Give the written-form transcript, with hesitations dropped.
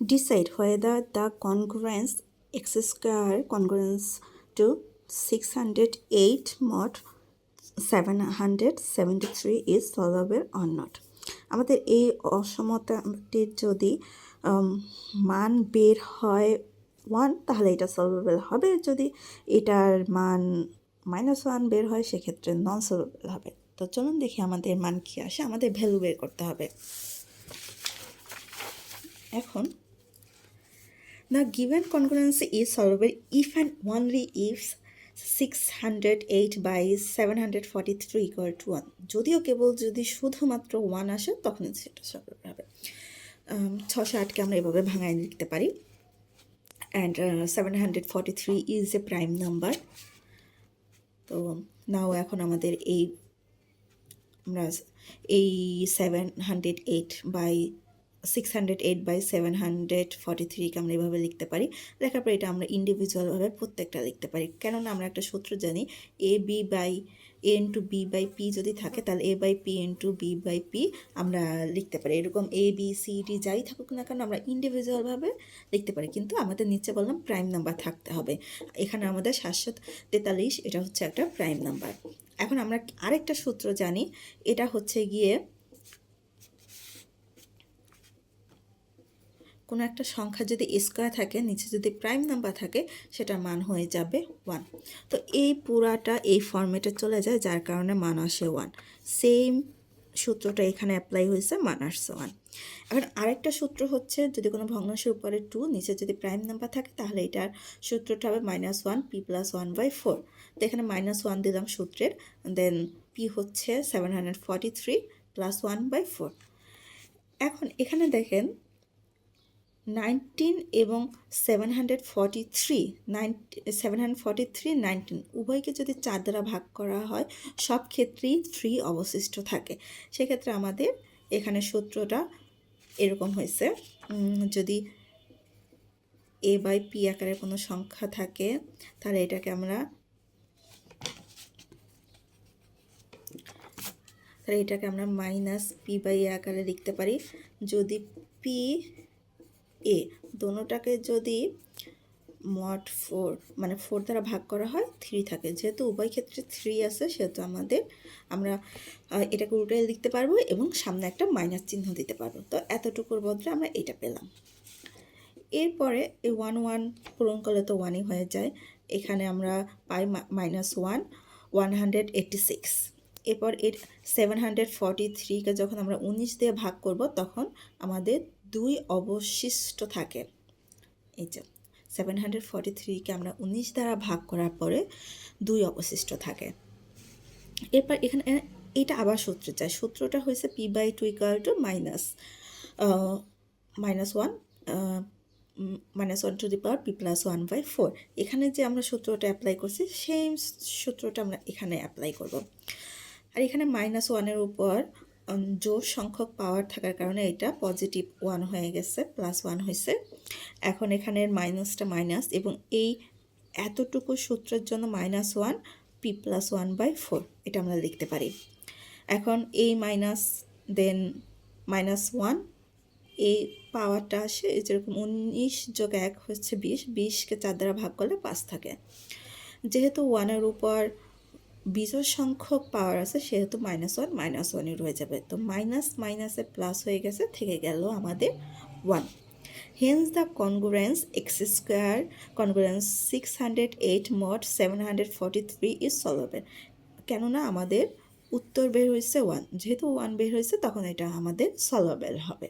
Decide whether the congruence x square congruence to 608 mod 773 is solvable or not. আমাদের এই অসমতাটির যদি মান বের হয় 1 তাহলে এটা সলভেবল হবে, যদি এটার মান -1 বের হয় সেক্ষেত্রে নন সলভেবল হবে। তো চলুন দেখি আমাদের মান কি আসে, আমাদের ভ্যালু বের করতে হবে। এখন the given congruence is solvable if and only if 608 by 743 equal to 1. যদিও কেবল যদি শুধুমাত্র 1 আসে তখন সেটা সলভেবল হবে। 608কে আমরা এভাবে ভাঙায় লিখতে পারি, and 743 is a prime number. তো নাও এখন আমাদের আমরা এই 708 by 608 by 743কে আমরা এভাবে লিখতে পারি। লেখার পর এটা আমরা ইন্ডিভিজুয়ালভাবে প্রত্যেকটা লিখতে পারি, কেননা আমরা একটা সূত্র জানি A B by A into B by P যদি থাকে তাহলে A by P into B by P আমরা লিখতে পারি। এরকম এ বি সি ডি যাই থাকুক না কেন আমরা ইন্ডিভিজুয়ালভাবে লিখতে পারি, কিন্তু আমাদের নিচে বললাম প্রাইম নাম্বার থাকতে হবে। এখানে আমাদের 743 এটা হচ্ছে একটা প্রাইম নাম্বার। এখন আমরা আরেকটা সূত্র জানি, এটা হচ্ছে গিয়ে কোনো একটা সংখ্যা যদি স্কোয়ার থাকে নিচে যদি প্রাইম নাম্বার থাকে সেটার মান হয়ে যাবে 1। তো এই পুরাটা এই ফর্মেটে চলে যায়, যার কারণে মান আসে 1। সেম সূত্রটা এখানে অ্যাপ্লাই হয়েছে, মান আসছে 1। এখন আরেকটা সূত্র হচ্ছে যদি কোনো ভগ্নাংশের উপরে 2 নিচে যদি প্রাইম নাম্বার থাকে তাহলে এটার সূত্রটা হবে -1 p + 1/4। তো এখানে -1 দিলাম সূত্রের, দেন p হচ্ছে 743 + 1/4। এখন এখানে দেখেন 19 এবং 743 উভয়কে যদি 4 দ্বারা ভাগ করা হয় সব ক্ষেত্রেই 3 অবশিষ্ট থাকে। সেক্ষেত্রে আমাদের এখানে সূত্রটা এরকম হয়েছে, যদি এ বাই পি আকারের কোনো সংখ্যা থাকে তাহলে এটাকে আমরা -p/a আকারে লিখতে পারি। যদি পি এ দোনোটাকে যদি mod 4 মানে 4 দ্বারা ভাগ করা হয় 3 থাকে, যেহেতু উভয় ক্ষেত্রে 3 আছে সেহেতু আমরা এটাকে উল্টে লিখতে পারবো এবং সামনে একটা মাইনাস চিহ্ন দিতে পারবো। তো এতটুকুর বদলে আমরা এটা পেলাম। এরপরে এই 1 পূরণ করলে তো 1ই হয়ে যায়, এখানে আমরা পাই -1 186। এরপর 743কে যখন আমরা 19 দিয়ে ভাগ করব তখন আমাদের 2 অবশিষ্ট থাকে। এই যে 743কে আমরা 19 দ্বারা ভাগ করার পরে 2 অবশিষ্ট থাকে। এরপর এখানে এটা আবার সূত্র চাই, সূত্রটা হয়েছে p/2 = -1 to the power p + 1/4। এখানে যে আমরা সূত্রটা অ্যাপ্লাই করছি সেম সূত্রটা আমরা এখানে অ্যাপ্লাই করব। আর এখানে -1-এর উপর জোড় সংখ্যক পাওয়ার থাকার কারণে এটা পজিটিভ 1 হয়ে গেছে, +1 হয়েছে। এখন এখানের মাইনাসটা মাইনাস এবং এই এতটুকু সূত্রের জন্য -1 p + 1/4 এটা আমরা লিখতে পারি। এখন এই মাইনাস দেন -1 এই পাওয়ারটা আসে যেরকম 19 + 1 হচ্ছে 20, 20কে 4 দ্বারা ভাগ করলে 5 থাকে। যেহেতু 1-এর উপর বিজোড় সংখ্যক পাওয়ার আছে সেহেতু -1 রয়ে যাবে। তো মাইনাস মাইনাসে প্লাস হয়ে গেছে, থেকে গেল আমাদের 1। Hence the congruence x² congruence 608 mod 743 is solvable. কেননা আমাদের উত্তর বের হয়েছে 1, যেহেতু 1 বের হয়েছে তখন এটা আমাদের সলভেবল হবে।